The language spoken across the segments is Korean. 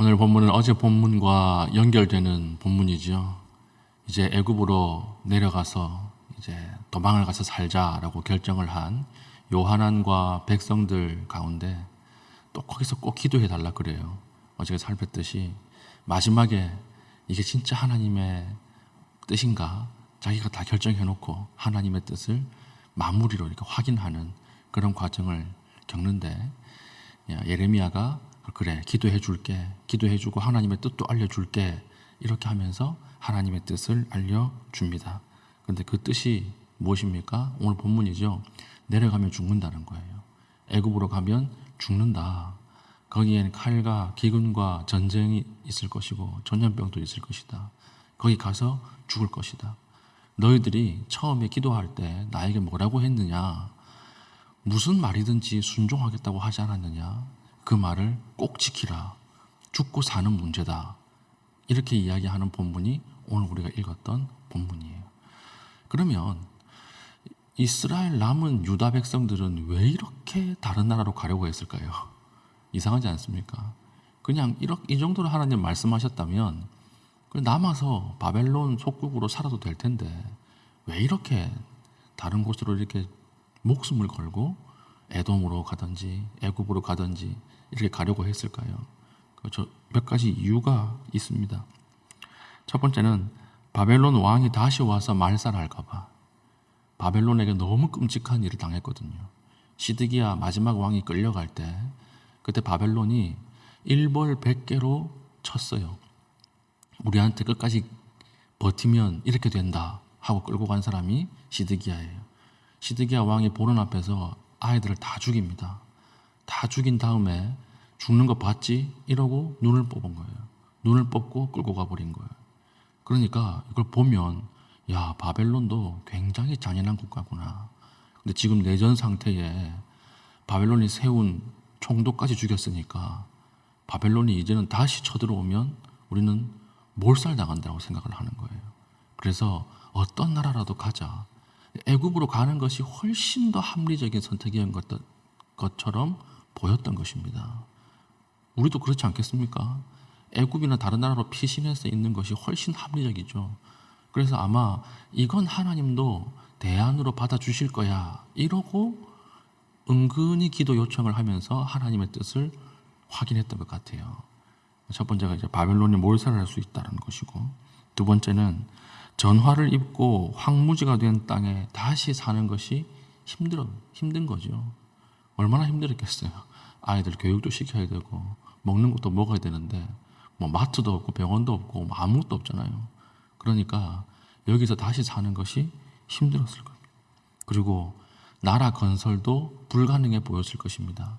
오늘 본문은 어제 본문과 연결되는 본문이죠. 이제 애굽으로 내려가서 이제 도망을 가서 살자라고 결정을 한 요하난과 백성들 가운데 또 거기서 꼭 기도해 달라 그래요. 어제 살폈듯이 마지막에 이게 진짜 하나님의 뜻인가? 자기가 다 결정해 놓고 하나님의 뜻을 마무리로 이렇게 확인하는 그런 과정을 겪는데, 예레미야가 그래, 기도해 줄게, 기도해 주고 하나님의 뜻도 알려줄게, 이렇게 하면서 하나님의 뜻을 알려줍니다. 그런데 그 뜻이 무엇입니까? 오늘 본문이죠. 내려가면 죽는다는 거예요. 애굽으로 가면 죽는다. 거기에는 칼과 기근과 전쟁이 있을 것이고 전염병도 있을 것이다. 거기 가서 죽을 것이다. 너희들이 처음에 기도할 때 나에게 뭐라고 했느냐? 무슨 말이든지 순종하겠다고 하지 않았느냐? 그 말을 꼭 지키라. 죽고 사는 문제다. 이렇게 이야기하는 본문이 오늘 우리가 읽었던 본문이에요. 그러면 이스라엘 남은 유다 백성들은 왜 이렇게 다른 나라로 가려고 했을까요? 이상하지 않습니까? 그냥 이 정도로 하나님 말씀하셨다면 남아서 바벨론 속국으로 살아도 될 텐데 왜 이렇게 다른 곳으로 이렇게 목숨을 걸고 에돔으로 가든지 애굽으로 가든지 이렇게 가려고 했을까요? 몇 가지 이유가 있습니다. 첫 번째는 바벨론 왕이 다시 와서 말살할까 봐. 바벨론에게 너무 끔찍한 일을 당했거든요. 시드기야 마지막 왕이 끌려갈 때 그때 바벨론이 일벌 100개로 쳤어요. 우리한테 끝까지 버티면 이렇게 된다 하고 끌고 간 사람이 시드기야예요. 시드기야 왕이 보는 앞에서 아이들을 다 죽입니다. 다 죽인 다음에 죽는 거 봤지? 이러고 눈을 뽑은 거예요. 눈을 뽑고 끌고 가버린 거예요. 그러니까 이걸 보면 야, 바벨론도 굉장히 잔인한 국가구나. 근데 지금 내전 상태에 바벨론이 세운 총독까지 죽였으니까 바벨론이 이제는 다시 쳐들어오면 우리는 몰살당한다고 생각을 하는 거예요. 그래서 어떤 나라라도 가자. 애굽으로 가는 것이 훨씬 더 합리적인 선택이었던 것처럼 보였던 것입니다. 우리도 그렇지 않겠습니까? 애굽이나 다른 나라로 피신해서 있는 것이 훨씬 합리적이죠. 그래서 아마 이건 하나님도 대안으로 받아주실 거야 이러고 은근히 기도 요청을 하면서 하나님의 뜻을 확인했던 것 같아요. 첫 번째가 이제 바벨론이 몰살을 할 수 있다는 것이고, 두 번째는 전화를 입고 황무지가 된 땅에 다시 사는 것이 힘든 거죠. 얼마나 힘들었겠어요. 아이들 교육도 시켜야 되고 먹는 것도 먹어야 되는데 뭐 마트도 없고 병원도 없고 뭐 아무것도 없잖아요. 그러니까 여기서 다시 사는 것이 힘들었을 겁니다. 그리고 나라 건설도 불가능해 보였을 것입니다.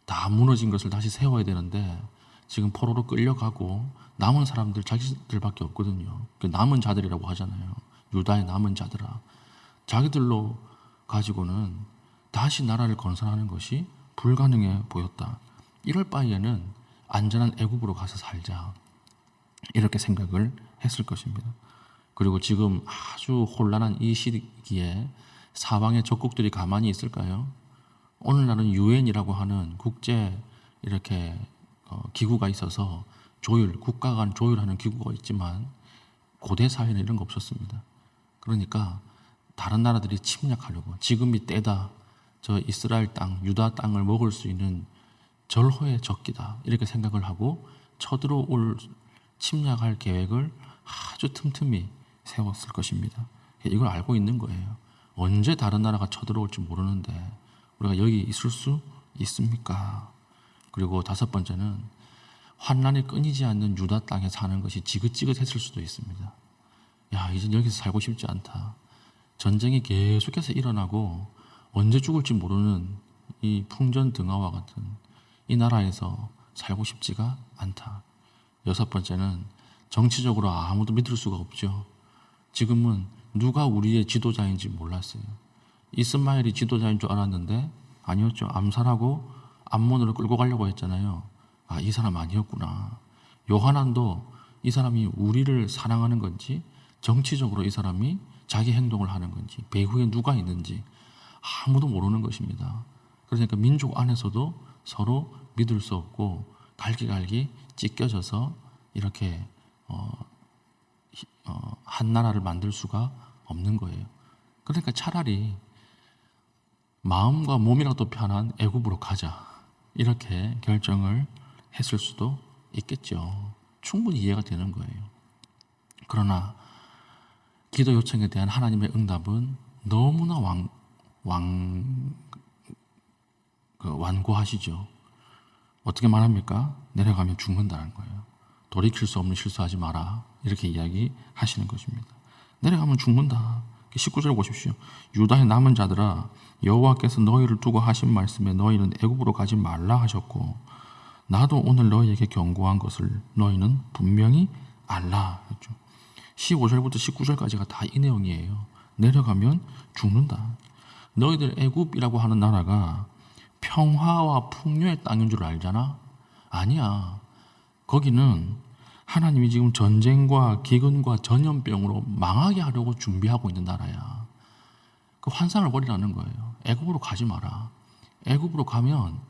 다 무너진 것을 다시 세워야 되는데 지금 포로로 끌려가고 남은 사람들 자기들밖에 없거든요. 그 남은 자들이라고 하잖아요. 유다의 남은 자들아. 자기들로 가지고는 다시 나라를 건설하는 것이 불가능해 보였다. 이럴 바에는 안전한 애굽으로 가서 살자. 이렇게 생각을 했을 것입니다. 그리고 지금 아주 혼란한 이 시기에 사방의 적국들이 가만히 있을까요? 오늘날은 유엔이라고 하는 국제 이렇게 기구가 있어서 국가 간 조율하는 기구가 있지만 고대 사회는 이런 거 없었습니다. 그러니까 다른 나라들이 침략하려고 지금이 때다. 저 이스라엘 땅, 유다 땅을 먹을 수 있는 절호의 적기다. 이렇게 생각을 하고 쳐들어올 침략할 계획을 아주 틈틈이 세웠을 것입니다. 이걸 알고 있는 거예요. 언제 다른 나라가 쳐들어올지 모르는데 우리가 여기 있을 수 있습니까? 그리고 다섯 번째는 환난이 끊이지 않는 유다 땅에 사는 것이 지긋지긋했을 수도 있습니다. 야, 이제 여기서 살고 싶지 않다. 전쟁이 계속해서 일어나고 언제 죽을지 모르는 이 풍전등화와 같은 이 나라에서 살고 싶지가 않다. 여섯 번째는 정치적으로 아무도 믿을 수가 없죠. 지금은 누가 우리의 지도자인지 몰랐어요. 이스마엘이 지도자인 줄 알았는데 아니었죠. 암살하고 암몬으로 끌고 가려고 했잖아요. 아, 이 사람 아니었구나. 요하난도 이 사람이 우리를 사랑하는 건지 정치적으로 이 사람이 자기 행동을 하는 건지 배후에 누가 있는지 아무도 모르는 것입니다. 그러니까 민족 안에서도 서로 믿을 수 없고 갈기갈기 찢겨져서 이렇게 한 나라를 만들 수가 없는 거예요. 그러니까 차라리 마음과 몸이라도 편한 애굽으로 가자, 이렇게 결정을 했을 수도 있겠죠. 충분히 이해가 되는 거예요. 그러나 기도 요청에 대한 하나님의 응답은 너무나 완고하시죠. 어떻게 말합니까? 내려가면 죽는다는 거예요. 돌이킬 수 없는 실수하지 마라, 이렇게 이야기하시는 것입니다. 내려가면 죽는다. 19절 보십시오. 유다의 남은 자들아, 여호와께서 너희를 두고 하신 말씀에 너희는 애굽으로 가지 말라 하셨고 나도 오늘 너희에게 경고한 것을 너희는 분명히 알라 했죠. 15절부터 19절까지가 다 이 내용이에요. 내려가면 죽는다. 너희들 애굽이라고 하는 나라가 평화와 풍요의 땅인 줄 알잖아? 아니야. 거기는 하나님이 지금 전쟁과 기근과 전염병으로 망하게 하려고 준비하고 있는 나라야. 그 환상을 버리라는 거예요. 애굽으로 가지 마라. 애굽으로 가면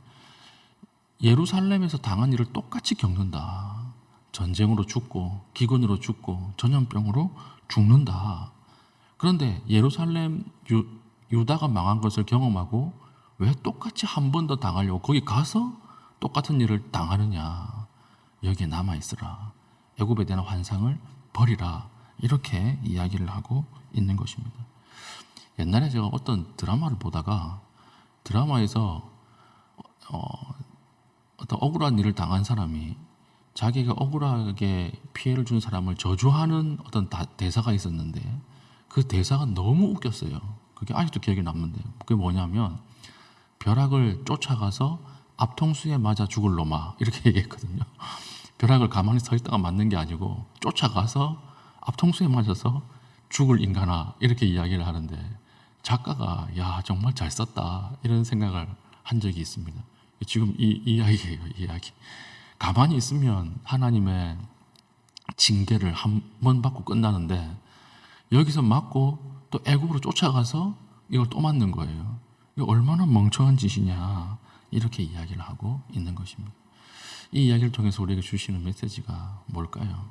예루살렘에서 당한 일을 똑같이 겪는다. 전쟁으로 죽고 기근으로 죽고 전염병으로 죽는다. 그런데 예루살렘 유다가 망한 것을 경험하고 왜 똑같이 한 번 더 당하려고 거기 가서 똑같은 일을 당하느냐. 여기에 남아있으라. 애굽에 대한 환상을 버리라. 이렇게 이야기를 하고 있는 것입니다. 옛날에 제가 어떤 드라마를 보다가 드라마에서 어떤 억울한 일을 당한 사람이 자기가 억울하게 피해를 준 사람을 저주하는 어떤 대사가 있었는데 그 대사가 너무 웃겼어요. 그게 아직도 기억에 남는데 그게 뭐냐면 벼락을 쫓아가서 앞통수에 맞아 죽을 놈아, 이렇게 얘기했거든요. 벼락을 가만히 서 있다가 맞는 게 아니고 쫓아가서 앞통수에 맞아서 죽을 인간아, 이렇게 이야기를 하는데 작가가 야 정말 잘 썼다, 이런 생각을 한 적이 있습니다. 지금 이 이야기예요. 이 이야기. 가만히 있으면 하나님의 징계를 한 번 받고 끝나는데 여기서 맞고 또 애굽으로 쫓아가서 이걸 또 맞는 거예요. 이거 얼마나 멍청한 짓이냐, 이렇게 이야기를 하고 있는 것입니다. 이 이야기를 통해서 우리에게 주시는 메시지가 뭘까요?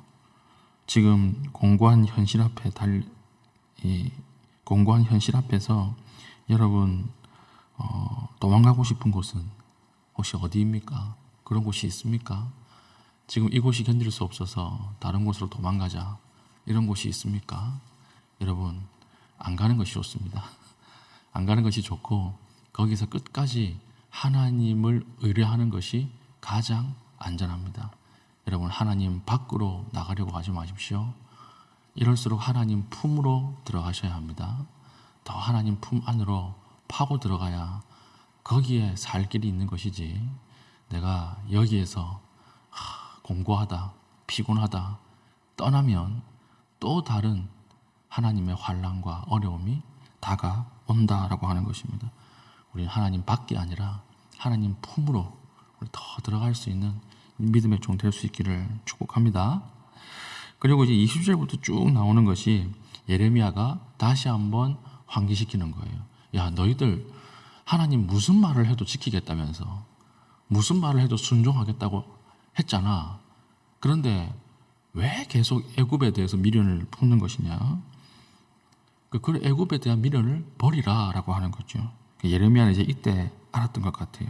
지금 공고한 현실 앞에서 여러분 도망가고 싶은 곳은 혹시 어디입니까? 그런 곳이 있습니까? 지금 이곳이 견딜 수 없어서 다른 곳으로 도망가자, 이런 곳이 있습니까? 여러분, 안 가는 것이 좋습니다. 안 가는 것이 좋고 거기서 끝까지 하나님을 의뢰하는 것이 가장 안전합니다. 여러분, 하나님 밖으로 나가려고 하지 마십시오. 이럴수록 하나님 품으로 들어가셔야 합니다. 더 하나님 품 안으로 파고 들어가야 거기에 살 길이 있는 것이지, 내가 여기에서 공고하다, 피곤하다 떠나면 또 다른 하나님의 환난과 어려움이 다가온다라고 하는 것입니다. 우리는 하나님 밖이 아니라 하나님 품으로 더 들어갈 수 있는 믿음의 종 될 수 있기를 축복합니다. 그리고 이제 20절부터 쭉 나오는 것이 예레미야가 다시 한번 환기시키는 거예요. 야, 너희들 하나님 무슨 말을 해도 지키겠다면서, 무슨 말을 해도 순종하겠다고 했잖아. 그런데 왜 계속 애굽에 대해서 미련을 품는 것이냐? 그 애굽에 대한 미련을 버리라라고 하는 거죠. 예레미야는 이제 이때 알았던 것 같아요.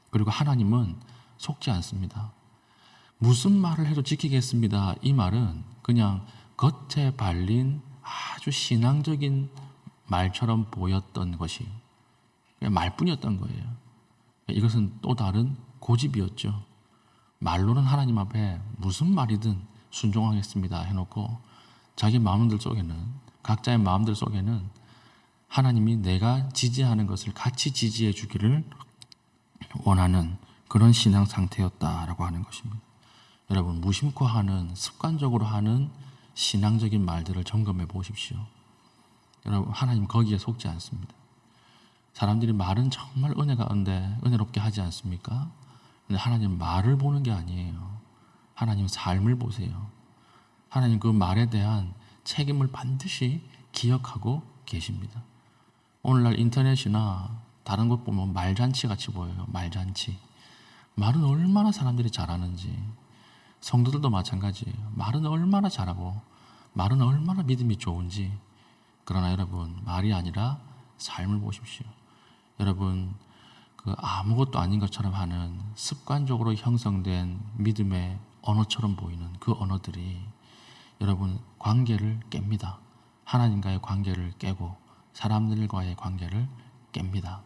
그리고 하나님은 속지 않습니다. 무슨 말을 해도 지키겠습니다, 이 말은 그냥 겉에 발린 아주 신앙적인 말처럼 보였던 것이 그냥 말뿐이었던 거예요. 이것은 또 다른 고집이었죠. 말로는 하나님 앞에 무슨 말이든 순종하겠습니다 해놓고 자기 마음들 속에는, 각자의 마음들 속에는 하나님이 내가 지지하는 것을 같이 지지해 주기를 원하는 그런 신앙 상태였다라고 하는 것입니다. 여러분, 무심코 하는, 습관적으로 하는 신앙적인 말들을 점검해 보십시오. 여러분, 하나님 거기에 속지 않습니다. 사람들이 말은 정말 은혜롭게 하지 않습니까? 근데 하나님 말을 보는 게 아니에요. 하나님 삶을 보세요. 하나님 그 말에 대한 책임을 반드시 기억하고 계십니다. 오늘날 인터넷이나 다른 곳 보면 말잔치 같이 보여요. 말잔치. 말은 얼마나 사람들이 잘하는지. 성도들도 마찬가지예요. 말은 얼마나 잘하고 말은 얼마나 믿음이 좋은지, 그러나 여러분 말이 아니라 삶을 보십시오. 여러분 그 아무것도 아닌 것처럼 하는 습관적으로 형성된 믿음의 언어처럼 보이는 그 언어들이 여러분 관계를 깹니다. 하나님과의 관계를 깨고 사람들과의 관계를 깹니다.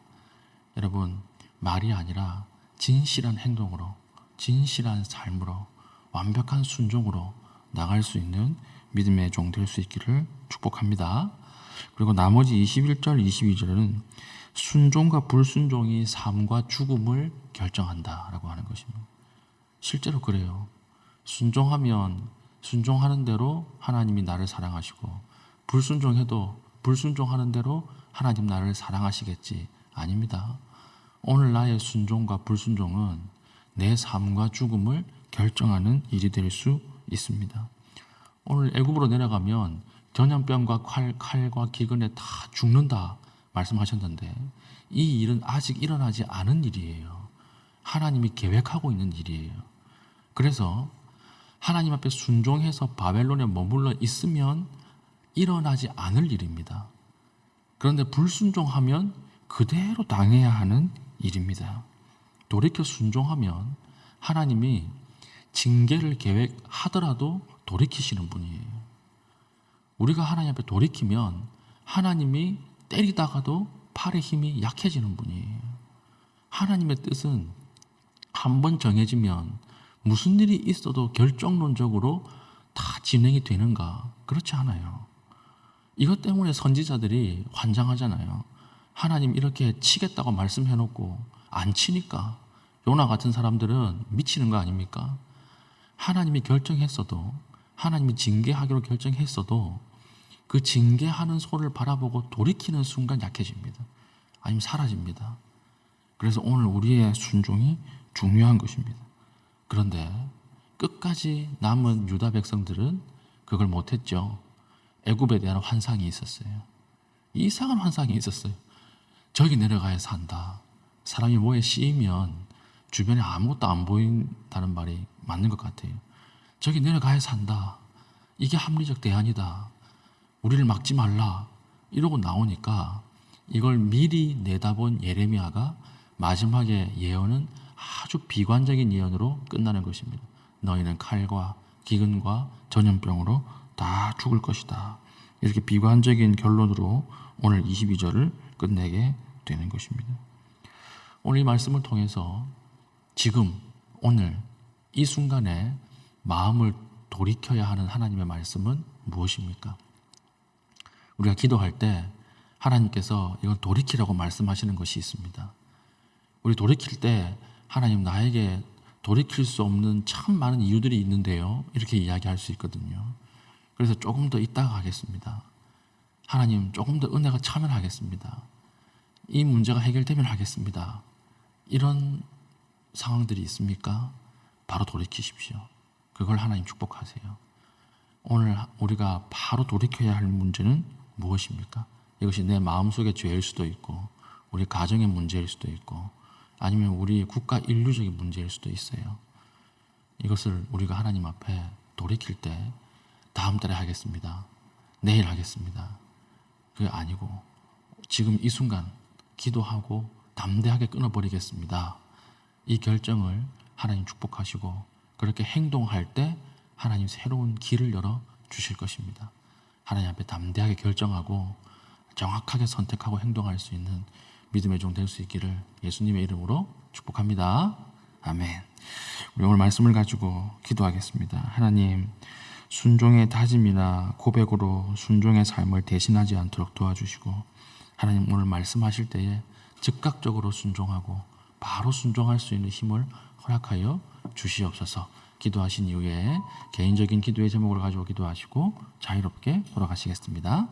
여러분 말이 아니라 진실한 행동으로, 진실한 삶으로, 완벽한 순종으로 나갈 수 있는 믿음의 종 될 수 있기를 축복합니다. 그리고 나머지 21절, 22절은 순종과 불순종이 삶과 죽음을 결정한다라고 하는 것입니다. 실제로 그래요. 순종하는 대로 하나님이 나를 사랑하시고, 불순종해도 불순종하는 대로 하나님 나를 사랑하시겠지. 아닙니다. 오늘 나의 순종과 불순종은 내 삶과 죽음을 결정하는 일이 될 수 있습니다. 오늘 애굽으로 내려가면 전염병과 칼과 기근에 다 죽는다 말씀하셨는데, 이 일은 아직 일어나지 않은 일이에요. 하나님이 계획하고 있는 일이에요. 그래서 하나님 앞에 순종해서 바벨론에 머물러 있으면 일어나지 않을 일입니다. 그런데 불순종하면 그대로 당해야 하는 일입니다. 돌이켜 순종하면 하나님이 징계를 계획하더라도 돌이키시는 분이에요. 우리가 하나님 앞에 돌이키면 하나님이 때리다가도 팔의 힘이 약해지는 분이에요. 하나님의 뜻은 한번 정해지면 무슨 일이 있어도 결정론적으로 다 진행이 되는가? 그렇지 않아요. 이것 때문에 선지자들이 환장하잖아요. 하나님 이렇게 치겠다고 말씀해놓고 안 치니까 요나 같은 사람들은 미치는 거 아닙니까? 하나님이 결정했어도, 하나님이 징계하기로 결정했어도 그 징계하는 소를 바라보고 돌이키는 순간 약해집니다. 아니면 사라집니다. 그래서 오늘 우리의 순종이 중요한 것입니다. 그런데 끝까지 남은 유다 백성들은 그걸 못했죠. 애굽에 대한 환상이 있었어요. 이상한 환상이 있었어요. 저기 내려가야 산다. 사람이 뭐에 씌이면 주변에 아무것도 안 보인다는 말이 맞는 것 같아요. 저기 내려가야 산다. 이게 합리적 대안이다. 우리를 막지 말라. 이러고 나오니까 이걸 미리 내다본 예레미야가 마지막에 예언은 아주 비관적인 예언으로 끝나는 것입니다. 너희는 칼과 기근과 전염병으로 다 죽을 것이다. 이렇게 비관적인 결론으로 오늘 22절을 끝내게 되는 것입니다. 오늘 이 말씀을 통해서 지금 오늘 이 순간에 마음을 돌이켜야 하는 하나님의 말씀은 무엇입니까? 우리가 기도할 때 하나님께서 이건 돌이키라고 말씀하시는 것이 있습니다. 우리 돌이킬 때 하나님 나에게 돌이킬 수 없는 참 많은 이유들이 있는데요. 이렇게 이야기할 수 있거든요. 그래서 조금 더 이따가 하겠습니다. 하나님 조금 더 은혜가 차면 하겠습니다. 이 문제가 해결되면 하겠습니다. 이런 상황들이 있습니까? 바로 돌이키십시오. 그걸 하나님 축복하세요. 오늘 우리가 바로 돌이켜야 할 문제는 무엇입니까? 이것이 내 마음속의 죄일 수도 있고 우리 가정의 문제일 수도 있고 아니면 우리 국가 인류적인 문제일 수도 있어요. 이것을 우리가 하나님 앞에 돌이킬 때 다음 달에 하겠습니다. 내일 하겠습니다. 그게 아니고 지금 이 순간 기도하고 담대하게 끊어버리겠습니다. 이 결정을 하나님 축복하시고 그렇게 행동할 때 하나님 새로운 길을 열어 주실 것입니다. 하나님 앞에 담대하게 결정하고 정확하게 선택하고 행동할 수 있는 믿음의 종 될 수 있기를 예수님의 이름으로 축복합니다. 아멘. 우리 오늘 말씀을 가지고 기도하겠습니다. 하나님, 순종의 다짐이나 고백으로 순종의 삶을 대신하지 않도록 도와주시고 하나님 오늘 말씀하실 때에 즉각적으로 순종하고 바로 순종할 수 있는 힘을 허락하여 주시옵소서. 기도하신 이후에 개인적인 기도의 제목을 가지고 기도하시고 자유롭게 돌아가시겠습니다.